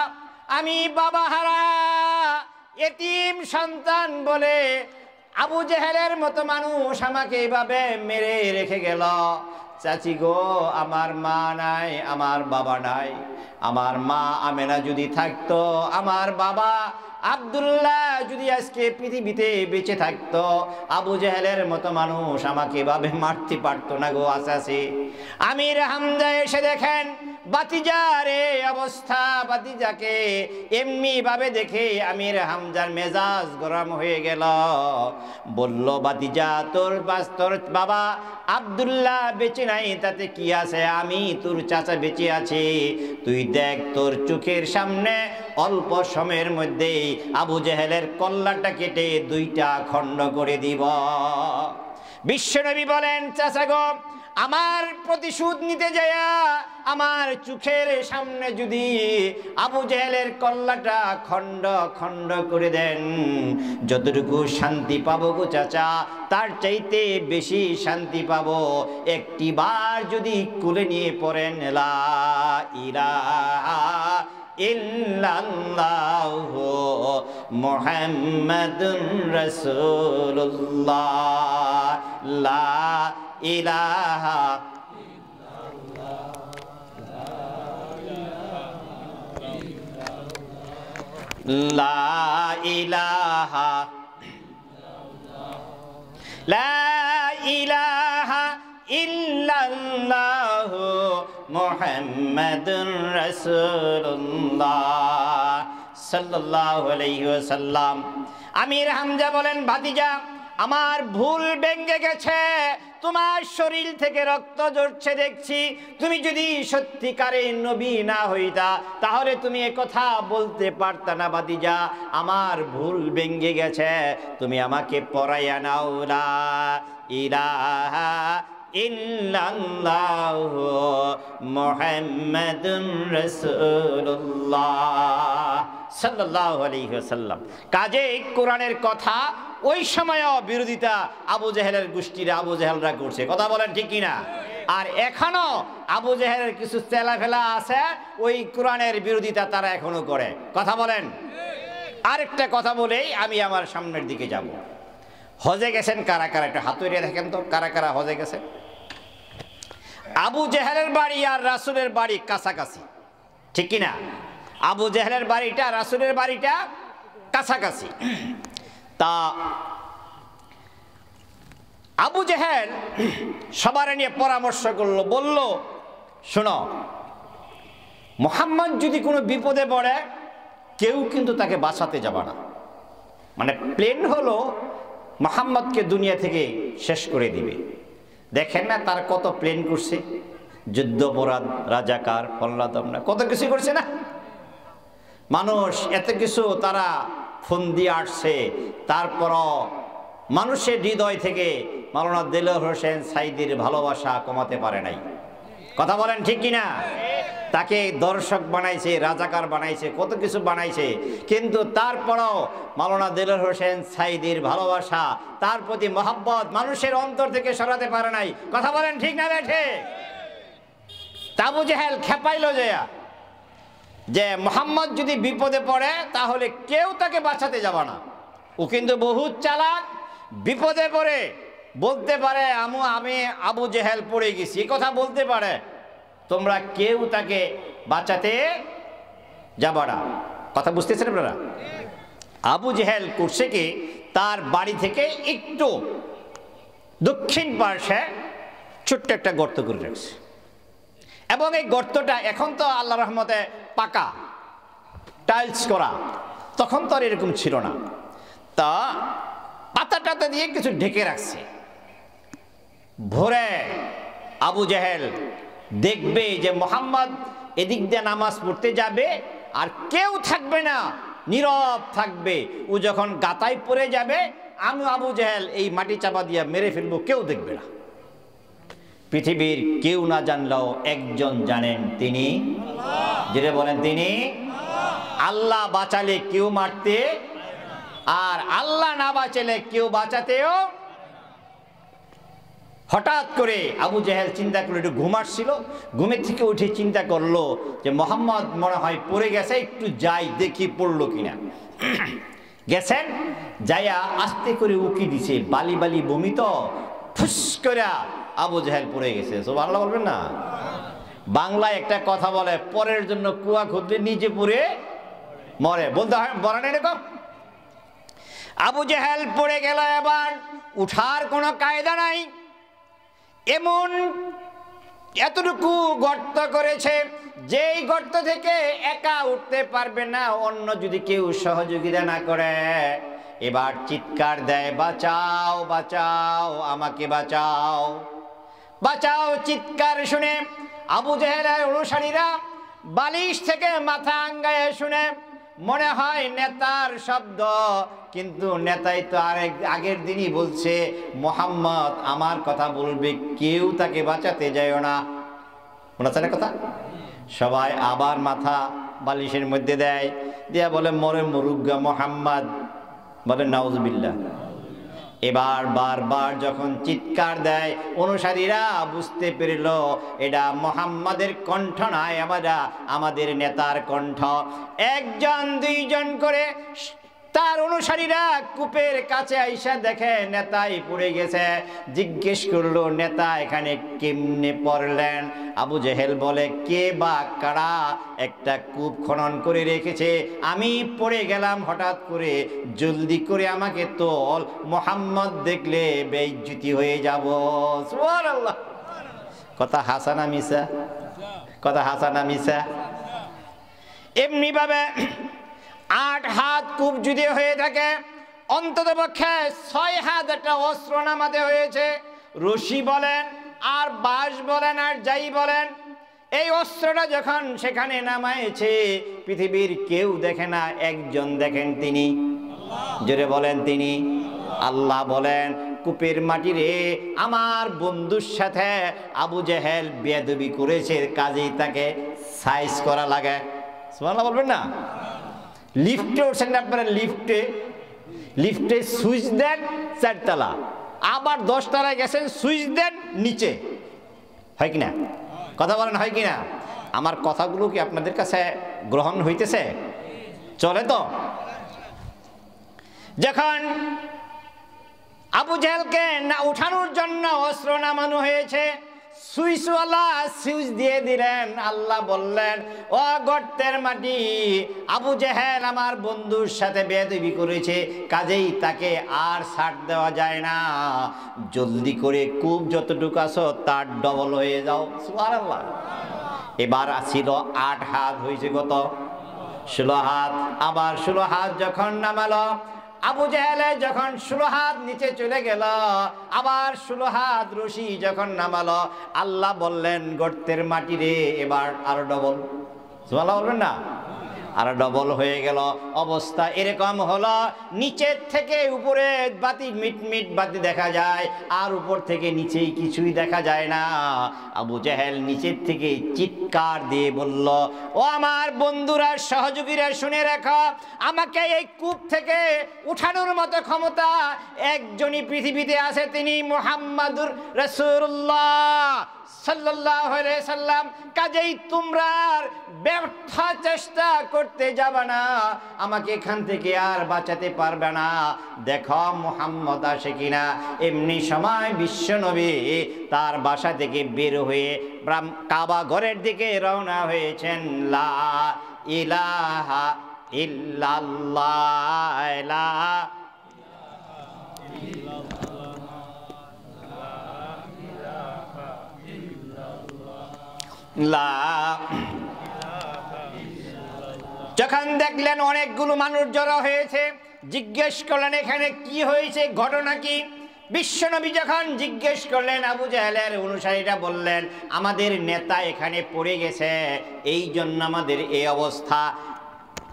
আমি বাবা হারা, এতিম সন্তান বলে আবু জেহেলের মতো মানুষ আমাকে এইভাবে মেরে রেখে গেল। চাচি গো, আমার মা নাই, আমার বাবা নাই। আমার মা আমেনা যদি থাকতো, আমার বাবা আব্দুল্লাহ যদি আজকে পৃথিবীতে বেঁচে থাকতো, আবু জেহেলের মতো মানুষ আমাকে এভাবে মারতে পারতো না গো চাচি। আমির হামজা এসে দেখেন বাতিজার এই অবস্থা, বাতিজাকে এমনি ভাবে দেখে আমির হামজার মেজাজ গরম হয়ে গেল। বলল, বাতিজা, তোর বাবা আব্দুল্লাহ বেঁচে নাই, তাতে কি আছে? আমি তোর চাচা বেঁচে আছি। তুই দেখ, তোর চোখের সামনে অল্প সময়ের মধ্যেই আবু জেহেলের কল্লাটা কেটে 2টা খণ্ড করে দিব। বিশ্বনবী বলেন, চাচা গো, আমার প্রতিশোধ নিতে যায়া আমার চোখের সামনে যদি আবু জেহেলের কল্লাটা খণ্ড খণ্ড করে দেন, যতটুকু শান্তি পাবো গো চাচা, তার চাইতে বেশি শান্তি পাবো একটি বার যদি কোলে নিয়ে পড়েন লা ইলাহা ইল্লাল্লাহু মুহাম্মাদুর রাসূলুল্লাহ লা ইলাহা লা ইলাহা লা ইলাহা ইল্লাল্লাহু মুহাম্মাদুর রাসূলুল্লাহ সাল্লাল্লাহু আলাইহি ওয়াসাল্লাম। আমির হামজা বলেন, ভাতিজা আমার ভুল ভেঙে গেছে, তোমার শরীর থেকে রক্ত ঝরছে দেখছি, তুমি যদি সত্যিকারে নবী না হইতা তাহলে তুমি এ কথা বলতে পারতা না। ভাতিজা আমার ভুল ভেঙে গেছে, তুমি আমাকে পড়াইয়া নাও লা ইলাহা ইল্লাল্লাহু মুহাম্মাদুর রাসূলুল্লাহ সাল্লাল্লাহু আলাইহি ওয়াসাল্লাম। কাজেই কোরআনের কথা ওই সময়ও বিরোধিতা আবু জেহেলের গোষ্ঠীরা, আবু জেহেলরা করছে, কথা বলেন ঠিক কিনা? আর এখনো আবু জেহেলের কিছু চেলাফেলা আছে, ওই কোরআনের বিরোধিতা তারা এখনো করে, কথা বলেন। আরেকটা কথা বলেই আমি আমার সামনের দিকে যাব। হজে গেছেন কারা কারা, একটা হাত উঠিয়ে দেখেন তো কারা কারা হজে গেছে। আবু জেহেলের বাড়ি আর রাসূলের বাড়ি কাছাকাছি, ঠিক কিনা? আবু জেহেলের বাড়িটা রাসূলের বাড়িটা কাছাকাছি। তা আবু জেহেল সবার নিয়ে পরামর্শ করলো, বলল শোনো, মুহাম্মদ যদি কোনো বিপদে পড়ে কেউ কিন্তু তাকে বাঁচাতে যাবে না। মানে প্ল্যান হলো মুহাম্মদকে দুনিয়া থেকে শেষ করে দিবে। দেখেন না তার কত প্ল্যান করছে, যুদ্ধপরাধ, রাজাকার, পল্লাদমনা, কত কিছু করছে না মানুষ, এত কিছু তারা ফোন দিয়ে আসছে। তারপরও মানুষের হৃদয় থেকে মাওলানা দেলোয়ার হোসেন সাঈদীর ভালোবাসা কমাতে পারে নাই, কথা বলেন ঠিক কিনা? তাকে দর্শক বানাইছে, রাজাকার বানাইছে, কত কিছু বানাইছে, কিন্তু তারপরও মাওলানা দেলোয়ার হোসেন সাঈদীর ভালোবাসা, তার প্রতি মহব্বত মানুষের অন্তর থেকে সরাতে পারে নাই, কথা বলেন ঠিক না বেঠে? আবু জেহেল খেপাইল যে মুহাম্মদ যদি বিপদে পড়ে তাহলে কেউ তাকে বাঁচাতে যাবে না। ও কিন্তু বহুত চালাক, বিপদে পড়ে বলতে পারে আমি আবু জেহেল পড়ে গেছি, এই কথা বলতে পারে, তোমরা কেউ তাকে বাঁচাতে যাবে না। কথা বুঝতেছেন আপনারা? আবু জেহেল করছে কি, তার বাড়ি থেকে একটু দক্ষিণ পার্শ্বে ছোট্ট একটা গর্ত করে রাখছে, এবং এই গর্তটা এখন তো আল্লাহ রহমতে পাকা টাইলস করা, তখন তো আর এরকম ছিল না। তা পাতা টাতা দিয়ে কিছু ঢেকে রাখছে। ভোরে আবু জেহেল দেখবে যে মুহাম্মদ এদিক দিয়ে নামাজ পড়তে যাবে আর কেউ থাকবে না, নীরব থাকবে। ও যখন গাতায় পড়ে যাবে আমি আবু জেহেল এই মাটি চাপা দিয়ে মেরে ফেলবো, কেউ দেখবে না। পৃথিবীর কেউ না জানলেও একজন জানেন, তিনি যেটা বলেন তিনি আল্লাহ। বাঁচালে কেউ মারতে, আর আল্লাহ না বাঁচালে কেউ বাঁচাতেও। হঠাৎ করে আবু জেহেল চিন্তা করলো, একটু ঘুম আসছিল, ঘুমের থেকে উঠে চিন্তা করলো যে মুহাম্মদ মনে হয় পড়ে গেছে, একটু যাই দেখি পড়লো কিনা। গেছেন, যাইয়া আস্তে করে উকি দিছে, বালি বালি বমি তো, ফুস করে আবু জেহেল পড়ে গেছে। সুবহানাল্লাহ বলবেন না? বাংলায় একটা কথা বলে, পরের জন্য কুয়া খুঁজলে নিজে পুড়ে মরে, বলতে হয় বলেন এরকম। আবু জেহেল পড়ে গেল, এবার উঠার কোনো কায়দা নাই, এমন এতটুকু গর্ত করেছে যেই গর্ত থেকে একা উঠতে পারবে না অন্য যদি কেউ সহযোগিতা না করে। এবার চিৎকার দেয়, বাঁচাও বাঁচাও, আমাকে বাঁচাও বাঁচাও। চিৎকার শুনে আবু জেহেলের অনুসারীরা বালিশ থেকে মাথা আঙ্গায়ে শুনে মনে হয় নেতার শব্দ, কিন্তু নেতাই তো আগের দিনই বলছে মুহাম্মদ আমার কথা বলবে, কেউ তাকে বাঁচাতে যায় না। মনে আছে না কথা? সবাই আবার মাথা বালিশের মধ্যে দেয়, দিয়া বলে মরে মরুগা মুহাম্মদ, বলে নাউজুবিল্লাহ। এবার বারবার যখন চিৎকার দেয় অনুসারীরা বুঝতে পেরল এটা মুহাম্মাদের কণ্ঠ নয়, আমাদের নেতার কণ্ঠ। একজন দুইজন করে তার অনুসারীরা কূপের কাছে আইসা দেখে নেতাই পড়ে গেছে। জিজ্ঞেস করলো, নেতা এখানে কেমনে পড়লেন? আবু জেহেল বলে, কে বা কারা একটা কূপ খনন করে রেখেছে, আমি পড়ে গেলাম হঠাৎ করে, জলদি করে আমাকে তোল, মুহাম্মদ দেখলে বেইজ্জতি হয়ে যাব। সুবহানাল্লাহ। কথা হাসানা মিসা? কথা হাসানা মিসা? এমনি ভাবে 8 হাত কূপ যদি হয়ে থাকে, অন্তত পক্ষে 6 হাত একটা অস্ত্র নামাতে হয়েছে। রশি বলেন আর বাঁশ বলেন আর যাই বলেন, এই অস্ত্রটা যখন সেখানে নামায়েছে, পৃথিবীর কেউ দেখে না, একজন দেখেন, তিনি জোরে বলেন, তিনি আল্লাহ। বলেন, কূপের মাটি রে, আমার বন্ধুর সাথে আবু জেহেল বেয়াদবি করেছে, কাজেই তাকে সাইজ করা লাগে। সুবহানাল্লাহ বলবেন না? লিফটে উঠছেন আপনারা, লিফটে সুইচ দেন 4 তলা, আবার 10 তলায় গেছেন, সুইচ দেন নিচে, হয় কিনা? কথা বলেন, হয় কিনা? আমার কথাগুলো কি আপনাদের কাছে গ্রহণ হইতেছে? চলে তো? যখন আবু জেহেলকে না উঠানোর জন্য অস্ত্র নামানো হয়েছে, সুইচওয়ালা সুইচ দিয়ে দিলেন। আল্লাহ বললেন, ও গর্তের মাটি, আবু জেহেল আমার বন্ধুর সাথে বেয়াদবি করেছে, কাজেই তাকে আর ছাড় দেওয়া যায় না, জলদি করে কূপ যতটুকু আছো তার ডবল হয়ে যাও। সুবহানাল্লাহ। এবার ছিল 8 হাত, হয়েছে কত? 16 হাত। আবার 16 হাত যখন নামালো, আবু জেহেল যখন 16 হাত নিচে চলে গেল, আবার 16 হাত রশি যখন নামালো, আল্লাহ বললেন, গর্তের মাটি রে, এবার আরো ডবল। সুবহানাল্লাহ বলবেন না? আর ডবল হয়ে গেল। অবস্থা এরকম হলো, নিচের থেকে উপরে বাতি, মিটমিট বাতি দেখা যায়, আর উপর থেকে নিচেই কিছুই দেখা যায় না। আবু জেহেল নিচের থেকে চিৎকার দিয়ে বলল, ও আমার বন্ধুরা, সহযোগীরা, শুনে রাখো, আমাকে এই কূপ থেকে উঠানোর মতো ক্ষমতা একজনই পৃথিবীতে আছে, তিনি মুহাম্মাদুর রাসূলুল্লাহ সাল্লাল্লাহু আলাইহি সাল্লাম। কাজেই তোমরা ব্যর্থ চেষ্টা করতে যাবে না, আমাকে এখান থেকে আর বাঁচাতে পারবে না, দেখো মুহাম্মদ আসে কিনা। এমনি সময় বিশ্বনবী তার বাসা থেকে বের হয়ে কাবা ঘরের দিকে রওনা হয়েছেন। লা ইলাহা ইল্লাল্লাহ, লা যখন দেখলেন অনেকগুলো মানুষ জড়ো হয়েছে, জিজ্ঞেস করলেন, এখানে কি হয়েছে, ঘটনা কি? বিশ্বনবী যখন জিজ্ঞেস করলেন, আবু জেহেলের অনুসারীরা বললেন, আমাদের নেতা এখানে পড়ে গেছে, এই জন্য আমাদের এই অবস্থা,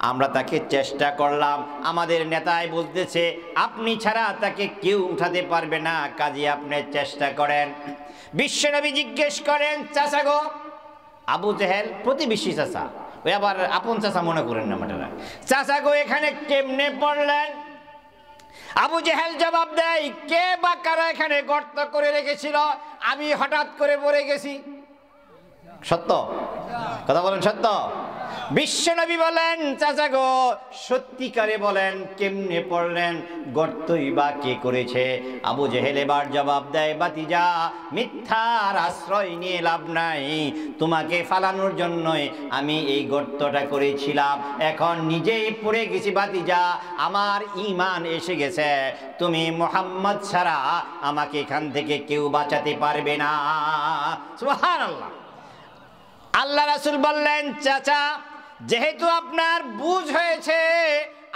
আমরা তাকে চেষ্টা করলাম, আমাদের নেতাই বলতেছে আপনি ছাড়া তাকে কেউ উঠাতে পারবে না, কাজে আপনি চেষ্টা করেন। বিশ্বনবী জিজ্ঞেস করেন, চাচা গো, আবু জেহেল প্রতিবেশী চাচা, ওই আবার আপন চাচা মনে করেন না মাটারা, চাচা গো এখানে কেমনে পড়লেন? আবু জেহেল জবাব দেয়, কে বা কারা এখানে গর্ত করে রেখেছিল, আমি হঠাৎ করে পড়ে গেছি। সত্য কথা বলেন, সত্য? বিশ্বনবী বলেন, চাচা গো সত্যিকারে বলেন, কেমনে পড়লেন, গর্তই বা কে করেছে? আবু জেহেল এবার জবাব দেয়, বাতিজা, মিথ্যার আশ্রয় নিয়ে লাভ নাই, তোমাকে ফালানোর জন্যই আমি এই গর্তটা করেছিলাম, এখন নিজেই পড়ে গেছি বাতিজা, আমার ঈমান এসে গেছে, তুমি মুহাম্মদ ছাড়া আমাকে এখান থেকে কেউ বাঁচাতে পারবে না। সুবহানাল্লাহ। আল্লাহ রাসূল বললেন, চাচা, যেহেতু আপনার বুঝ হয়েছে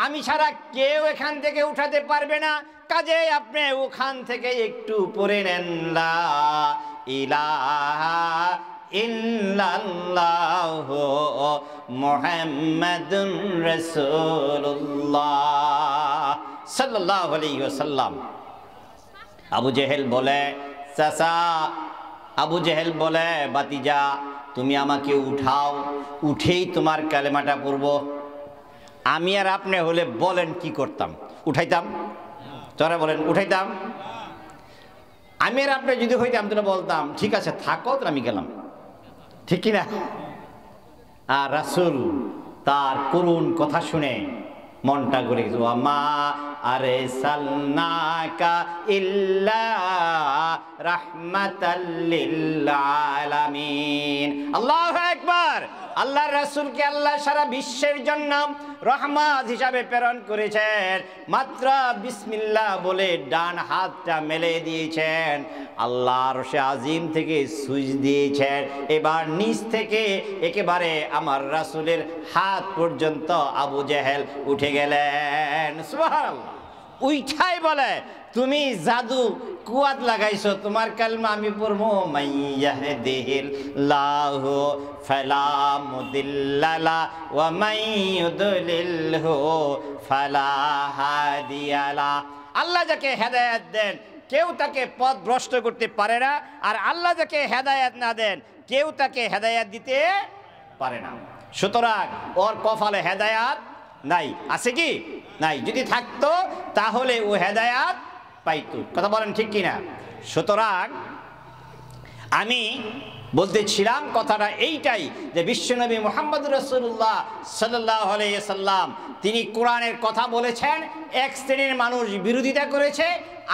আমি ছাড়া কেউ এখান থেকে উঠাতে পারবে না, কাজেই আপনি ওখান থেকে একটু পড়ে নেন, লা ইলাহা ইল্লাল্লাহু মুহাম্মাদুর রাসূলুল্লাহ সাল্লাল্লাহু আলাইহি ওয়াসাল্লাম। আবু জেহেল বলে, চাচা, আবু জেহেল বলে, বাতিজা, তুমি আমাকে উঠাও, উঠেই তোমার কালেমাটা পড়ব। আমি আর আপনি হলে বলেন কি করতাম? উঠাইতাম? তোরা বলেন, উঠাইতাম? আমি আর আপনি যদি হইতাম তোরা বলতাম, ঠিক আছে থাকো, তো আমি গেলাম, ঠিক কিনা? আর রাসূল তার করুণ কথা শুনে মনটা ঘুরে গেছে। ওয়ামা আরসালনাকা ইল্লা রাহমাতাল লিল আলামিন। আল্লাহু আকবার। আল্লাহর রাসূলকে আল্লাহ সারা বিশ্বের জন্য রহমত হিসাবে প্রেরণ করেছেন। মাত্র বিসমিল্লাহ বলে ডান হাতটা মেলে দিয়েছেন, আল্লাহর আরশে আজিম থেকে সুইচ দিয়েছেন, এবার নিচ থেকে একেবারে আমার রাসূলের হাত পর্যন্ত আবু জেহেল উঠে গেলেন। সুবহানাল্লাহ। উইঠাই বলে তুমি জাদু কুয়াত লাগাইছো, তোমার কালমা আমি পড়বো, মাইয়াহদিহিল্লাহু ফালা মুদিল্লা লাহু ওয়া মাইয়ুদলিলহু ফালা হাদিয়া লাহু। আল্লাহ যাকে হেদায়েত দেন কেউ তাকে পথ ভ্রষ্ট করতে পারে না, আর আল্লাহ যাকে হেদায়েত না দেন কেউ তাকে হেদায়েত দিতে পারে না। সুতরাং ওর কপালে হেদায়েত নাই, আছে কি? নাই। যদি থাকতো তাহলে ও হেদায়েত পাইতো। কথা বলেন ঠিক কিনা? সুতরাং আমি বলতেছিলাম কথাটা এইটাই যে বিশ্বনবী মুহাম্মদ রাসূলুল্লাহ সাল্লাল্লাহু আলাইহি সাল্লাম তিনি কোরআনের কথা বলেছেন, এক শ্রেণীর মানুষ বিরোধিতা করেছে,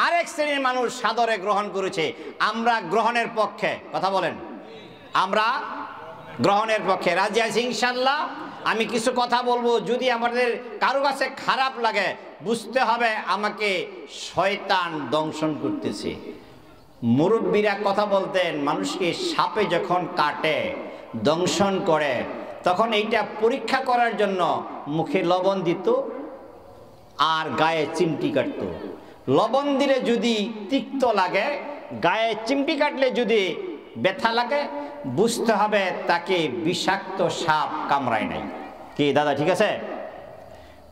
আরেক শ্রেণীর মানুষ সাদরে গ্রহণ করেছে। আমরা গ্রহণের পক্ষে। কথা বলেন, আমরা গ্রহণের পক্ষে রাজি আছি ইনশাআল্লাহ। আমি কিছু কথা বলবো, যদি আমাদের কারো কাছে খারাপ লাগে বুঝতে হবে আমাকে শয়তান দংশন করতেছে। মুরব্বীরা কথা বলতেন, মানুষকে সাপে যখন কাটে দংশন করে তখন এইটা পরীক্ষা করার জন্য মুখে লবণ দিত আর গায়ে চিমটি কাটত। লবণ দিলে যদি তিক্ত লাগে, গায়ে চিমটি কাটলে যদি ব্যথা লাগে, বুঝতে হবে তাকে বিষাক্ত সাপ কামড়ায় নাই। কি দাদা ঠিক আছে?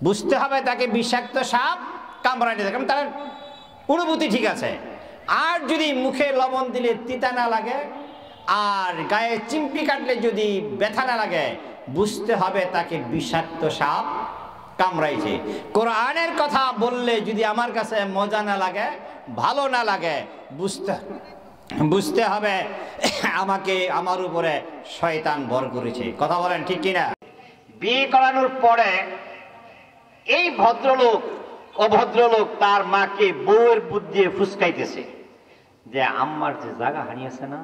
বুঝতে হবে তাকে বিষাক্ত সাপ কামড়ায় নাই, কারণ তার অনুভূতি ঠিক আছে। আর যদি মুখে লবণ দিলে তিতা না লাগে আর গায়ে চিমটি কাটলে যদি ব্যথা না লাগে, বুঝতে হবে তাকে বিষাক্ত সাপ কামড়াইছে। কোরআনের কথা বললে যদি আমার কাছে মজা না লাগে, ভালো না লাগে, বুঝতে হবে আমাকে আমার উপরে শয়তান ভর করেছে। কথা বলেন ঠিক কিনা? বিয়ে করানোর পরে এই ভদ্রলোক অভদ্রলোক তার মাকে বউয়ের বুদ্ধি দিয়ে ফুসকাইতেছে যে আম্মার যে জায়গা হানি আছে না,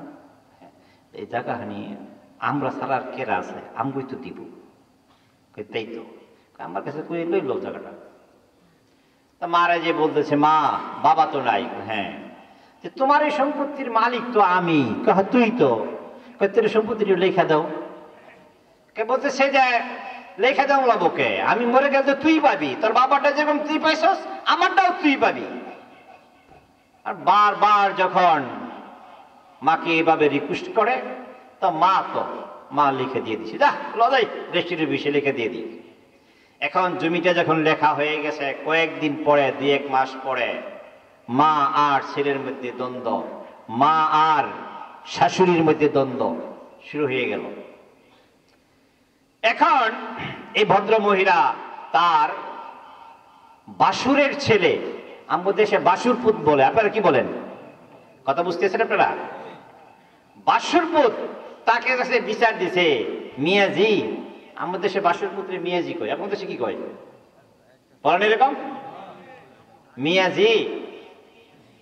এই জায়গা হানি আমরা সারার কেরা আছে, আমগই তো দিব। তাই তো আমার কাছে কই লইল জায়গাটা। তা মারা যে বলতেছে, মা বাবা তো নাই। হ্যাঁ, যে তোমার এই সম্পত্তির মালিক তো আমি। তুই তো তোর সম্পত্তিটা লেখা দাও। কে বলতেছে যে লেখা দাও লাবকে, আমি মরে গেলে তুই পাবি, তোর বাবাটা যেরকম তুই পাইছস আমারটাও তুই পাবি। আর বারবার যখন মাকে এভাবে রিকোয়েস্ট করে তো মা লিখে দিয়ে দিছে, যা লজাই রেস্টুরেন্টের বিষয়ে লিখে দিয়ে দিই। এখন জমিটা যখন লেখা হয়ে গেছে, কয়েকদিন পরে 2-1 মাস পরে মা আর ছেলের মধ্যে দ্বন্দ্ব, মা আর শাশুড়ির মধ্যে দ্বন্দ্ব শুরু হয়ে গেল। এখন এই ভদ্র মহিলা তার বাসুরের ছেলে, আমাদের দেশে বাসুরপুত বলে, আপনারা কি বলেন? কথা বুঝতেছেন আপনারা? বাসুরপুত তাকে কাছে বিচার দিছে, মিয়াজি, আমাদের দেশে বাসুরপুত্রে মিয়াজি কয়, আপনাদের দেশে কি কয় বলেন এরকম? মিয়াজি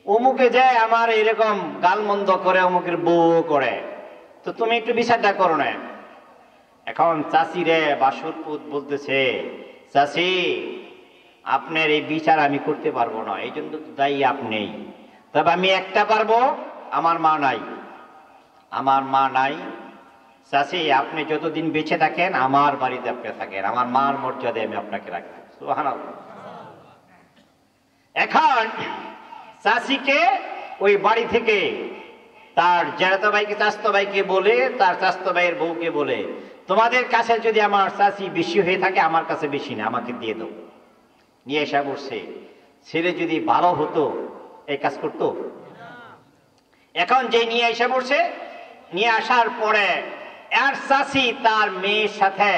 অমুকে যায় আমার এরকম গালমন্দ করে, অমুকের বউ করে, তো তুমি একটু বিচারটা করো না। এখন চাষি রে বাসুরপুত বলতেছে, চাষি আপনার এই বিচার আমি করতে পারবো না, এই জন্য তো দায়ী আপনি। তবে আমি একটা পারবো, আমার মা নাই। চাষি আপনি যতদিন বেঁচে থাকেন আমার বাড়িতে আপনি থাকেন, আমার মার মর্যাদায় আমি আপনাকে রাখবো। সুবহানাল্লাহ। এখন চাষিকে ওই বাড়ি থেকে তার জ্যাঠাতো ভাইকে চাচাতো ভাইকে বলে, তার চাচাতো ভাইয়ের বউকে বলে, তোমাদের কাছে যদি আমার চাষি বেশি হয়ে থাকে আমার কাছে বেশি না, আমাকে দিয়ে দাও। নিয়ে এসে বসছে। ছেলে যদি ভালো হতো এই কাজ করতো? এখন যে নিয়ে এসে পড়ছে, নিয়ে আসার পরে আর চাষি তার মেয়ের সাথে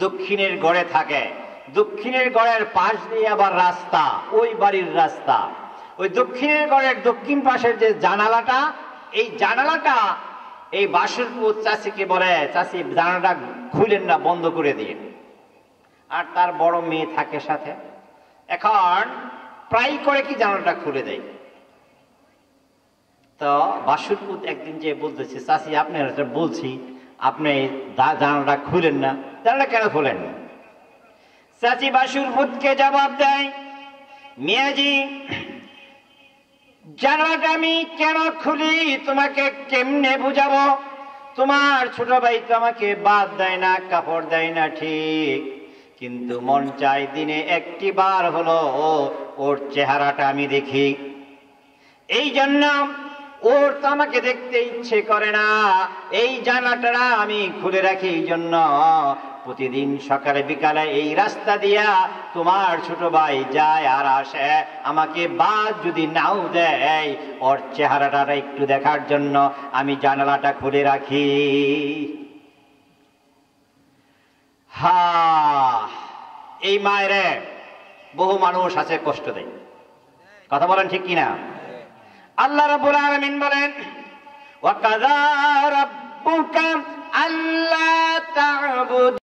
দক্ষিণের গড়ে থাকে। দক্ষিণের গড়ের পাশ দিয়ে আবার রাস্তা, ওই বাড়ির রাস্তা। ওই দক্ষিণের গড়ের দক্ষিণ পাশের যে জানালাটা, এই জানালাটা এই বাসুরপুত চাষিকে বলে, চাষি জানালাটা খুলেন না, বন্ধ করে দিয়ে। আর তার বড় মেয়ে থাকে সাথে। এখন প্রায় করে কি জানালাটা খুলে দেয়। তো বাসুরপুত একদিন যে বলতেছে, চাচি আপনি বলছি আপনি জানালাটা খুলেন না, জানালা কেন খোলেন? চাচি বাসুরপুতকে জবাব দেয়, মিয়াজি জানালাটা আমি কেন খুলি তোমাকে কেমনে বুঝাবো? তোমার ছোট ভাই তো আমাকে বাদ দেয় না, কাপড় দেয় না ঠিক, কিন্তু মন চাই দিনে একটি বার হলো ওর চেহারাটা আমি দেখি। এই জন্য ওর তো আমাকে দেখতে ইচ্ছে করে না, এই জানালাটা আমি খুলে রাখি। এই জন্য প্রতিদিন সকালে বিকালে এই রাস্তা দিয়া তোমার ছোট ভাই যায় আর আসে, আমাকে বাদ যদি নাও দেয় ওর চেহারাটা একটু দেখার জন্য আমি জানালাটা খুলে রাখি। হা, এই মায়েরে বহু মানুষ আছে কষ্ট দেয়। কথা বলেন ঠিক কিনা? আল্লাহ রাব্বুল আলামিন বলেন, ওয়া কাযা রাব্বুকা আল্লা তা'বুদু